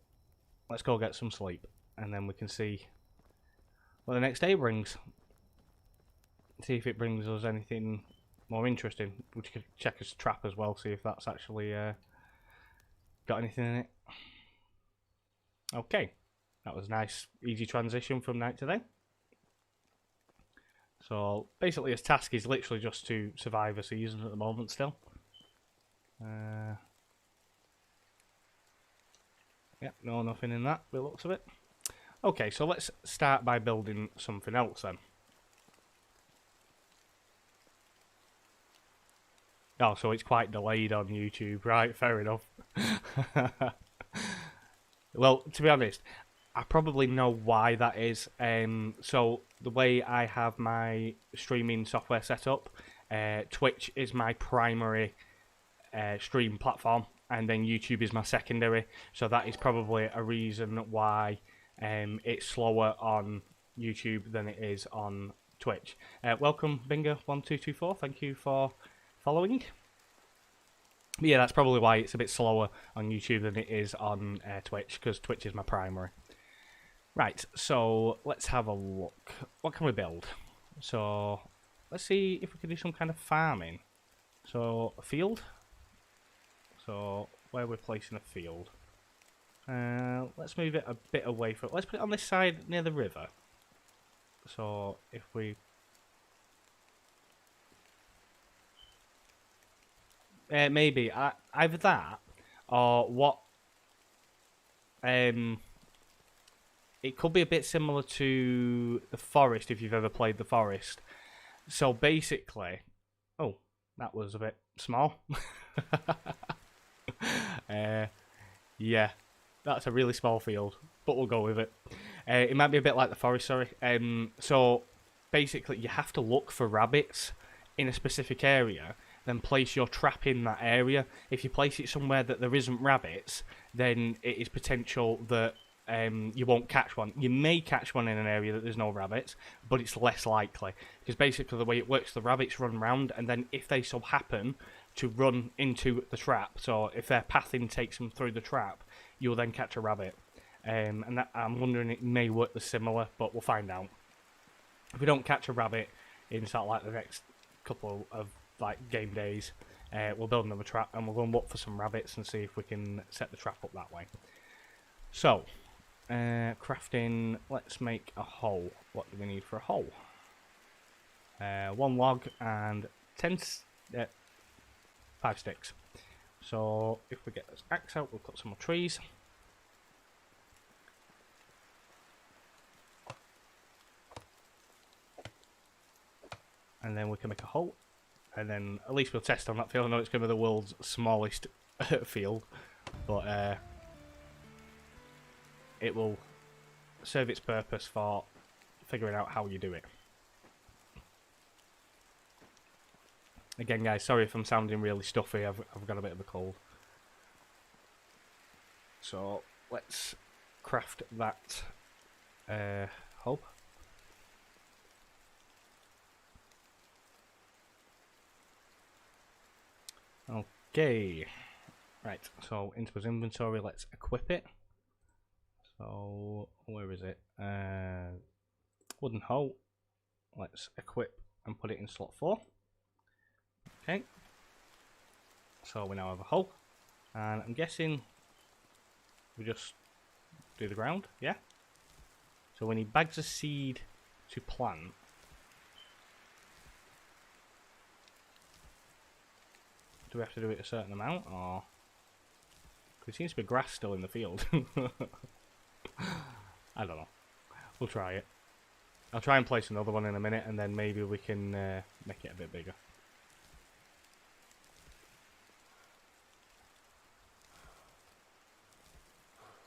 A: Let's go get some sleep and then we can see what the next day brings. See if it brings us anything more interesting. We could check his trap as well, see if that's actually got anything in it. Okay, that was a nice, easy transition from night to day. So basically his task is literally just to survive a season at the moment still. Yeah, no, nothing in that, by the looks of it. Okay, so let's start by building something else then. Oh, so it's quite delayed on YouTube, right? Fair enough. Well, to be honest, I probably know why that is. So the way I have my streaming software set up, Twitch is my primary stream platform, and then YouTube is my secondary. So that is probably a reason why it's slower on YouTube than it is on Twitch. Welcome, Bingo1224. Thank you for following. But yeah, that's probably why it's a bit slower on YouTube than it is on Twitch, because Twitch is my primary. Right, so let's have a look. What can we build? So let's see if we can do some kind of farming. So a field. So where we're placing a field. Let's move it a bit away from. Let's put it on this side near the river. So if we. Maybe either that or what. It could be a bit similar to the Forest if you've ever played the Forest. So basically, oh, that was a bit small. Yeah, that's a really small field, but we'll go with it. It might be a bit like the Forest, sorry. So basically, you have to look for rabbits in a specific area. Then place your trap in that area. If you place it somewhere that there isn't rabbits, then it is potential that you won't catch one. You may catch one in an area that there's no rabbits, but it's less likely. Because basically the way it works, the rabbits run round, and then if they so happen to run into the trap, so if their pathing takes them through the trap, you'll then catch a rabbit. And that, I'm wondering, it may work the similar, but we'll find out. If we don't catch a rabbit in sort of like the next couple of like game days, we'll build another trap and we'll go and look for some rabbits and see if we can set the trap up that way. So, crafting, let's make a hole. What do we need for a hole? 1 log and 5 sticks. So if we get this axe out, we'll cut some more trees. And then we can make a hole. And then at least we'll test on that field. I know it's going to be the world's smallest field, but it will serve its purpose for figuring out how you do it. Again, guys, sorry if I'm sounding really stuffy. I've got a bit of a cold. So let's craft that hole. Okay, right, so into his inventory, let's equip it. So, where is it? Wooden hoe. Let's equip and put it in slot 4. Okay, so we now have a hoe, and I'm guessing we just do the ground, yeah? So we need bags of seed to plant. Do we have to do it a certain amount, or? There seems to be grass still in the field. I don't know. We'll try it. I'll try and place another one in a minute, and then maybe we can make it a bit bigger.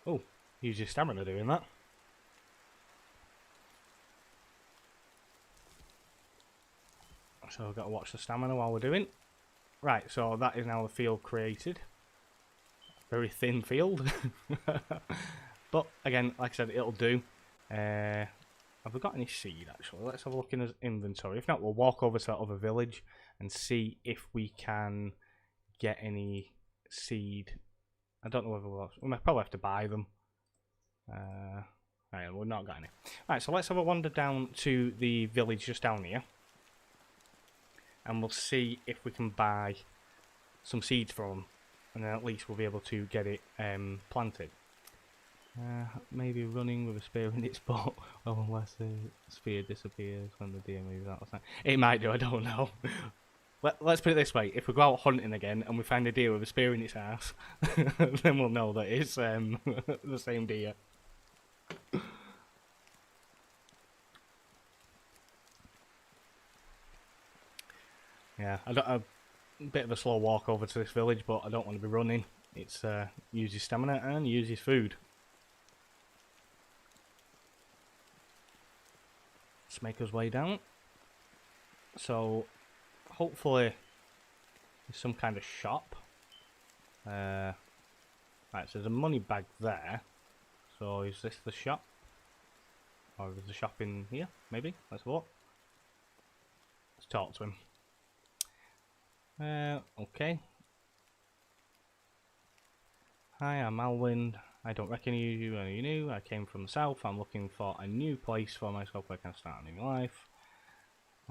A: Oh, use your stamina doing that. So we've got to watch the stamina while we're doing. Right, so that is now the field created. Very thin field. But again, like I said, it'll do. Have we got any seed actually? Let's have a look in his inventory. If not, we'll walk over to that other village and see if we can get any seed. I don't know whether we might probably have to buy them. Right, we've not got any. Right, so let's have a wander down to the village just down here. And we'll see if we can buy some seeds from them. And then at least we'll be able to get it planted. Maybe running with a spear in its butt. Well, unless the spear disappears when the deer moves out. It might do, I don't know. Let's put it this way. If we go out hunting again and we find a deer with a spear in its ass, then we'll know that it's the same deer. Yeah, a bit of a slow walk over to this village, but I don't want to be running. It's uses stamina and uses food. Let's make us way down. So, hopefully, there's some kind of shop. Right, so there's a money bag there. So, is this the shop? Or is the shop in here? Maybe? Let's look. Let's talk to him. Okay. Hi, I'm Alwyn. I don't recognise you. Are you new? I came from the south. I'm looking for a new place for myself where I can start a new life.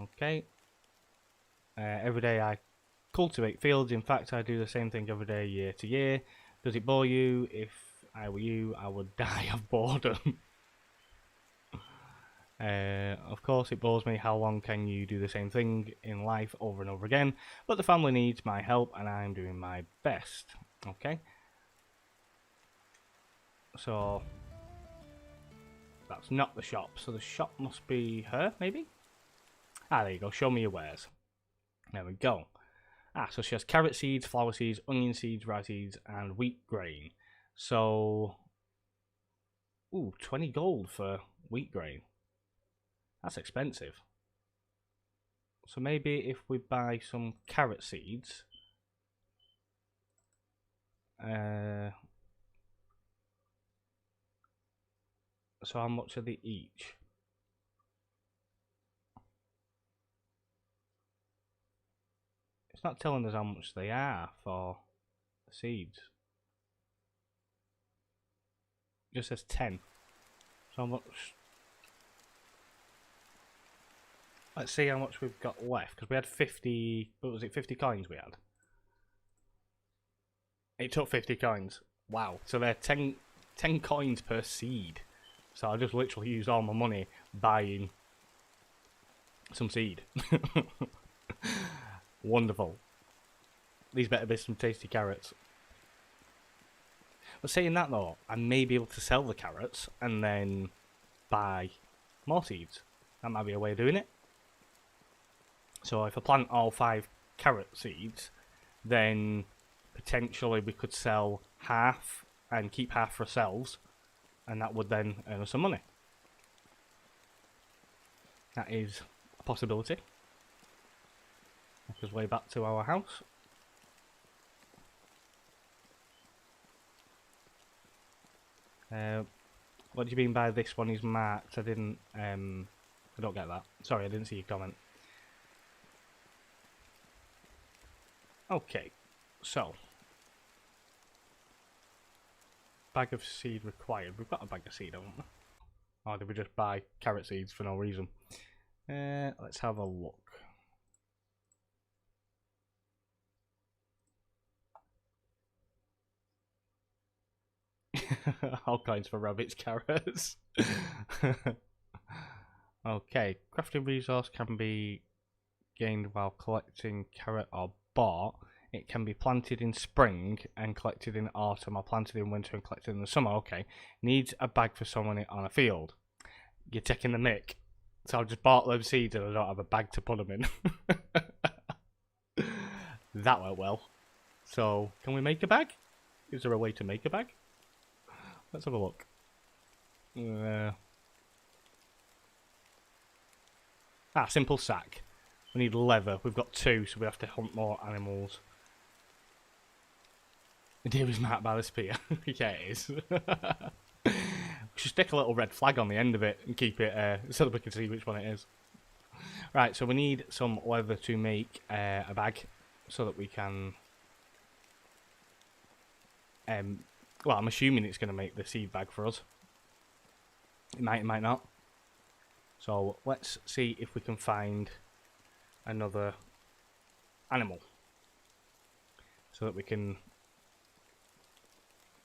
A: Okay. Every day I cultivate fields. In fact, I do the same thing every day, year to year. Does it bore you? If I were you, I would die of boredom. Of course it bores me. How long can you do the same thing in life over and over again? But the family needs my help and I'm doing my best. Okay. So that's not the shop. So the shop must be her, maybe? Ah, there you go. Show me your wares. There we go. Ah, so she has carrot seeds, flower seeds, onion seeds, rice seeds, and wheat grain. So, ooh, 20 gold for wheat grain. That's expensive. So maybe if we buy some carrot seeds. So how much are they each? It's not telling us how much they are for the seeds. It just says 10. So how much? Let's see how much we've got left, because we had 50, what was it, 50 coins we had? It took 50 coins. Wow. So they're 10 coins per seed. So I just literally used all my money buying some seed. Wonderful. These better be some tasty carrots. But saying that though, I may be able to sell the carrots and then buy more seeds. That might be a way of doing it. So if I plant all 5 carrot seeds, then potentially we could sell half and keep half for ourselves, and that would then earn us some money. That is a possibility. Take us way back to our house. What do you mean by this one is marked? I don't get that. Sorry, I didn't see your comment. Okay, so bag of seed required. We've got a bag of seed, haven't we? Or did we just buy carrot seeds for no reason? Let's have a look. All kinds for rabbits, carrots. Okay, crafting resource can be gained while collecting carrot or bought. It can be planted in spring and collected in autumn, or planted in winter and collected in the summer. Okay, needs a bag for someone on a field. You're taking the mick. So I've just bought those seeds and I don't have a bag to put them in. That went well. So, can we make a bag? Is there a way to make a bag? Let's have a look. Simple sack. We need leather. We've got 2, so we have to hunt more animals. The deer is marked by the spear. Yeah, it is. We should stick a little red flag on the end of it and keep it so that we can see which one it is. Right, so we need some leather to make a bag so that we can... well, I'm assuming it's going to make the seed bag for us. It might not. So let's see if we can find another animal so that we can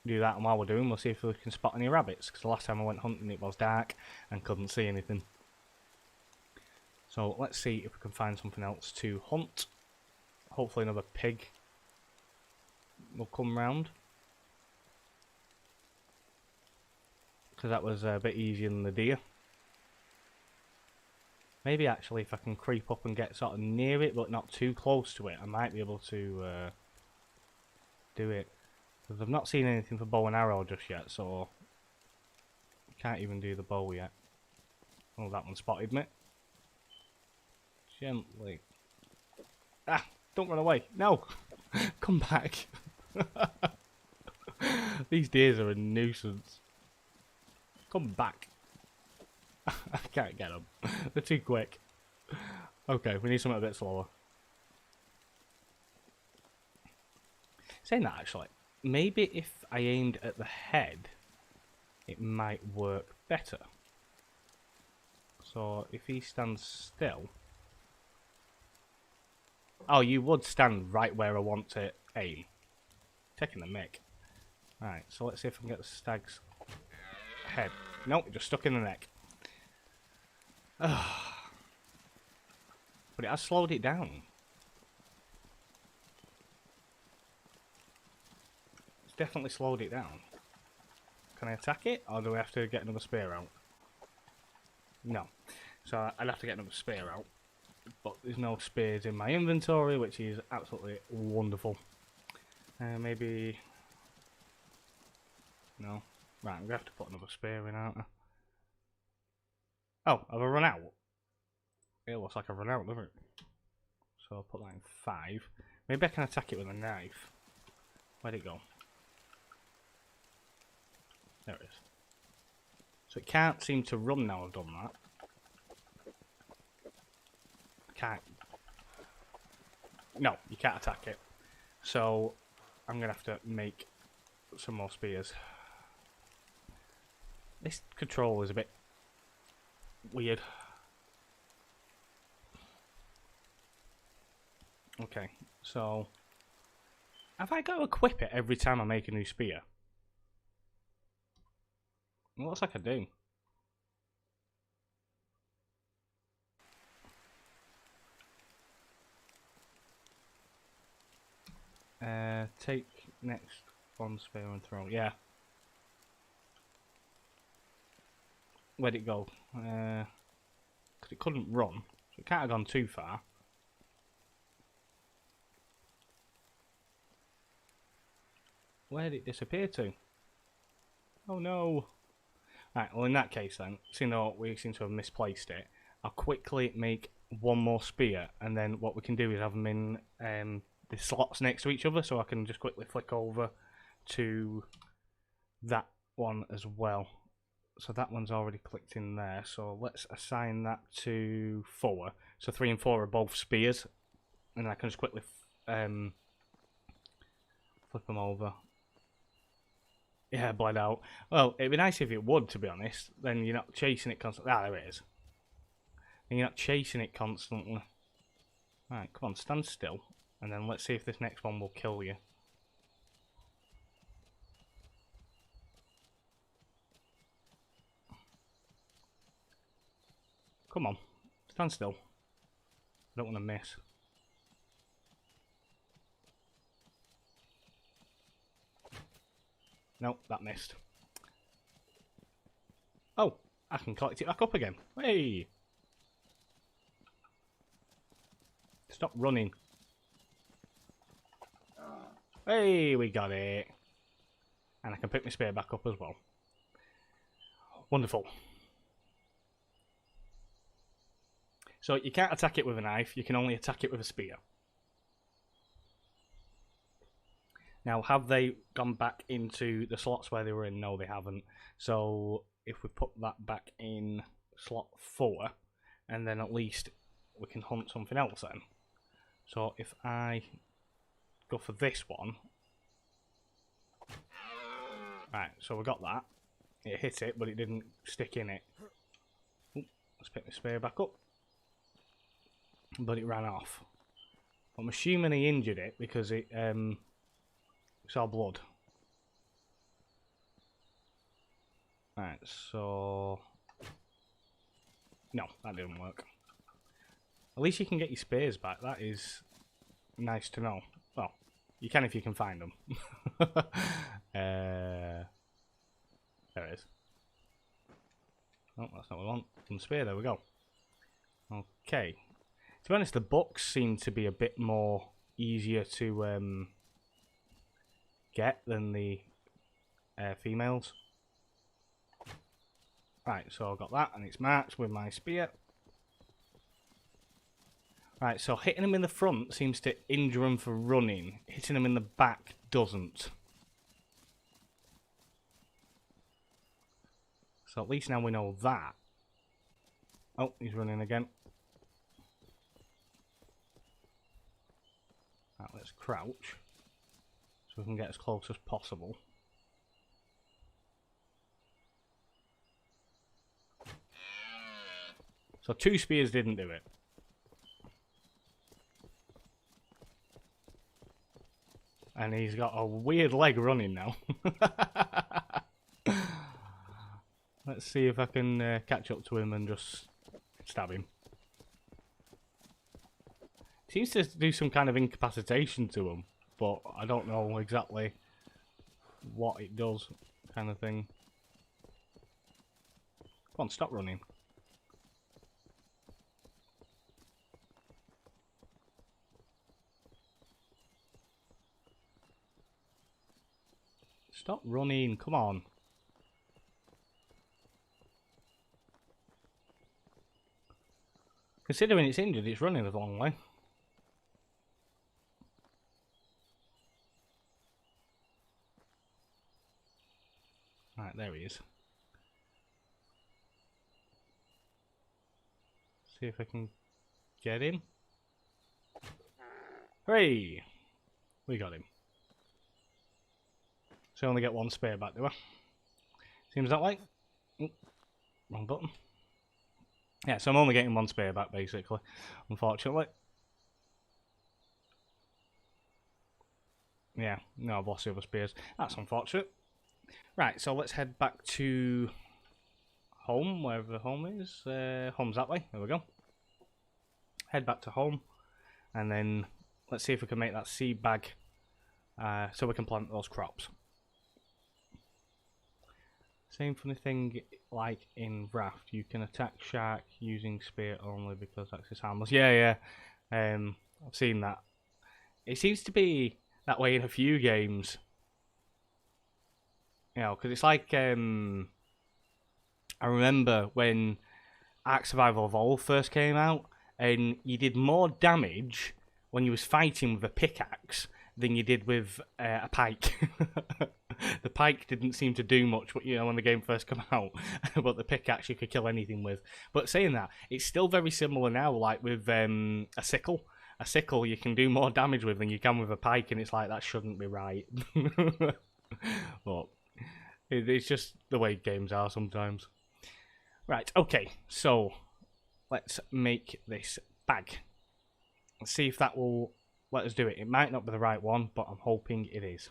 A: do that. And while we're doing, we'll see if we can spot any rabbits, because the last time I went hunting it was dark and couldn't see anything. So let's see if we can find something else to hunt. Hopefully another pig will come round, because that was a bit easier than the deer. Maybe actually if I can creep up and get sort of near it but not too close to it, I might be able to do it. Because I've not seen anything for bow and arrow just yet, so can't even do the bow yet. Oh, that one spotted me. Gently. Ah! Don't run away! No! Come back! These deers are a nuisance. Come back! I can't get them. They're too quick. Okay, we need something a bit slower. Saying that, actually, maybe if I aimed at the head, it might work better. So, if he stands still... Oh, you would stand right where I want to aim. Taking the mick. Right, so let's see if I can get the stag's head. Nope, just stuck in the neck. But it has slowed it down. It's definitely slowed it down. Can I attack it, or do we have to get another spear out? No. So I'd have to get another spear out. But there's no spears in my inventory, which is absolutely wonderful. Maybe... No. Right, I'm going to have to put another spear in, aren't I? Oh, have I run out? It looks like I've run out, doesn't it? So I'll put that in 5. Maybe I can attack it with a knife. Where'd it go? There it is. So it can't seem to run now I've done that. Can't. No, you can't attack it. So I'm going to have to make some more spears. This control is a bit weird. Okay, so Have I got to equip it every time I make a new spear? It looks like I do. Take next one spear and throw. Yeah. Where'd it go? Because it couldn't run, so it can't have gone too far. Where did it disappear to? Oh no! Right, well in that case then, seeing though we seem to have misplaced it, I'll quickly make one more spear, and then what we can do is have them in the slots next to each other, so I can just quickly flick over to that one as well. So that one's already clicked in there, so let's assign that to 4. So 3 and 4 are both spears, and I can just quickly flip them over. Yeah, bled out. Well, it'd be nice if it would, to be honest. Then you're not chasing it constantly. Ah, there it is. And you're not chasing it constantly. Right, come on, stand still. And then let's see if this next one will kill you. Come on, stand still. I don't want to miss. Nope, that missed. Oh, I can collect it back up again. Hey! Stop running. Hey, we got it. And I can pick my spear back up as well. Wonderful. So you can't attack it with a knife, you can only attack it with a spear. Now, have they gone back into the slots where they were in? No, they haven't. So if we put that back in slot 4, and then at least we can hunt something else then. So if I go for this one. Right, so we got that. It hit it, but it didn't stick in it. Ooh, let's pick the spear back up. But it ran off. I'm assuming he injured it because it saw blood. Right, so no, that didn't work. At least you can get your spears back. That is nice to know. Well, you can if you can find them. There it is. Oh, that's not what I want. Some spear, there we go. Okay. To be honest, the bucks seem to be a bit more easier to get than the females. Right, so I've got that, and it's marked with my spear. Right, so hitting them in the front seems to injure them for running. Hitting them in the back doesn't. So at least now we know that. Oh, he's running again. Right, let's crouch so we can get as close as possible. So 2 spears didn't do it. And he's got a weird leg running now. Let's see if I can catch up to him and just stab him. Seems to do some kind of incapacitation to him, but I don't know exactly what it does, kind of thing. Come on, stop running. Stop running, come on. Considering it's injured, it's running a long way. Right, there he is. See if I can get him. Hooray! We got him. So I only get 1 spear back, do I? Seems that way. Ooh, wrong button. Yeah, so I'm only getting 1 spear back, basically, unfortunately. Yeah, no, I've lost the other spears. That's unfortunate. Right, so let's head back to home, wherever home is. Home's that way. There we go. Head back to home, and then let's see if we can make that seed bag so we can plant those crops. Same funny thing like in Raft. You can attack shark using spear only because that's harmless. Yeah. I've seen that. It seems to be that way in a few games. You know, because it's like I remember when Ark Survival Evolved first came out, and you did more damage when you was fighting with a pickaxe than you did with a pike. The pike didn't seem to do much, you know, when the game first came out, but the pickaxe you could kill anything with. But saying that, it's still very similar now, like with a sickle. A sickle you can do more damage with than you can with a pike, and it's like, that shouldn't be right. But it's just the way games are sometimes. Right, okay, so let's make this bag. Let's see if that will let us do it. It might not be the right one, but I'm hoping it is.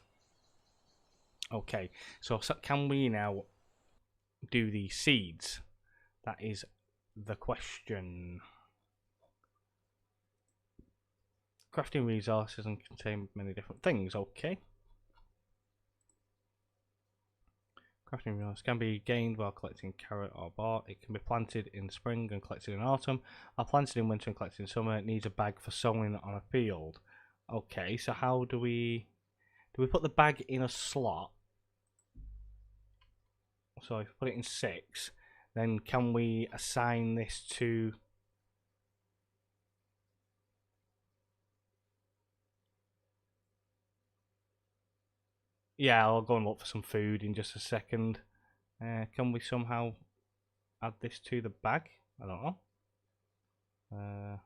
A: Okay, so can we now do the seeds? That is the question. Crafting resources and contain many different things. Okay. Crafting resources can be gained while collecting carrot or bought. It can be planted in spring and collected in autumn, or planted in winter and collected in summer. It needs a bag for sowing on a field. Okay, so how do we put the bag in a slot? So if we put it in 6, then can we assign this to... Yeah, I'll go and look for some food in just a second. Can we somehow add this to the bag? I don't know.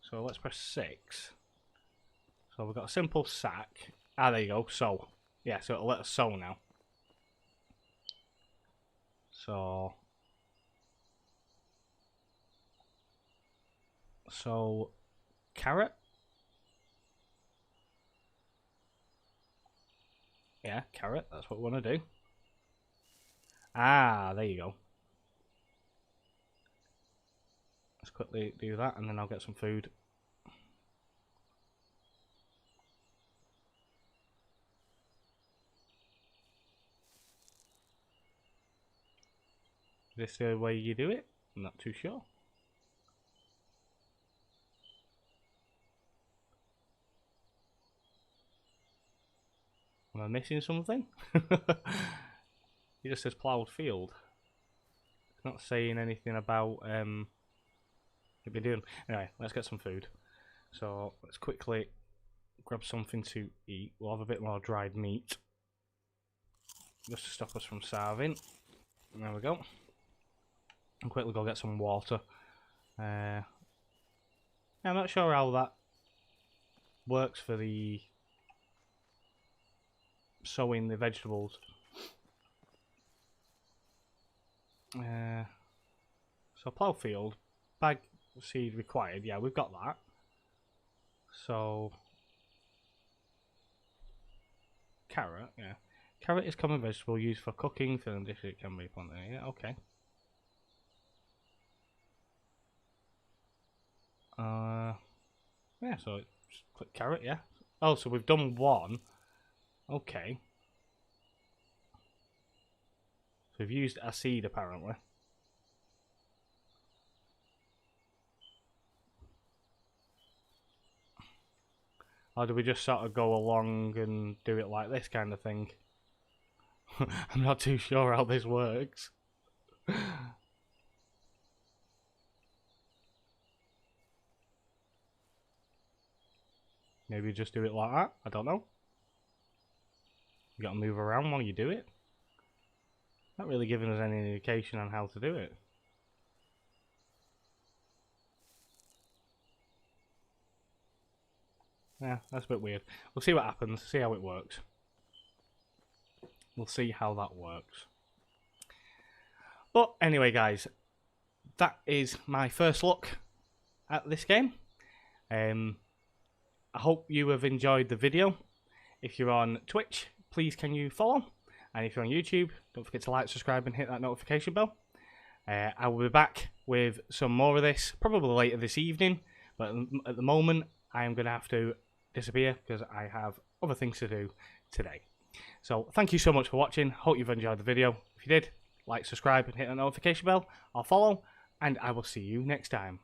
A: So let's press 6. So we've got a simple sack. Ah, there you go. Sow. Yeah, so it'll let us sow now. So carrot. Yeah, carrot. That's what we want to do. Ah, there you go. Let's quickly do that, and then I'll get some food. Is this the way you do it? I'm not too sure. Am I missing something? It just says ploughed field. It's not saying anything about it be doing. Anyway, let's get some food. So let's quickly grab something to eat. We'll have a bit more dried meat, just to stop us from starving. There we go. And quickly go get some water. I'm not sure how that works for the sowing the vegetables. So plough field, bag seed required. Yeah, we've got that. So carrot, yeah. Carrot is common vegetable used for cooking, filling dishes. It can be planted. Yeah, okay. Yeah, so just click carrot, yeah. Oh, so we've done one. Okay. So we've used a seed apparently. Or do we just sort of go along and do it like this kind of thing? I'm not too sure how this works. Maybe just do it like that. I don't know. You gotta move around while you do it. Not really giving us any indication on how to do it. Yeah, that's a bit weird. We'll see what happens, see how it works. We'll see how that works. But anyway, guys, that is my first look at this game. I hope you have enjoyed the video. If you're on Twitch, please can you follow? And if you're on YouTube, don't forget to like, subscribe, and hit that notification bell. I will be back with some more of this, probably later this evening. But at the moment, I am going to have to disappear because I have other things to do today. So thank you so much for watching. Hope you've enjoyed the video. If you did, like, subscribe, and hit that notification bell, or follow, and I will see you next time.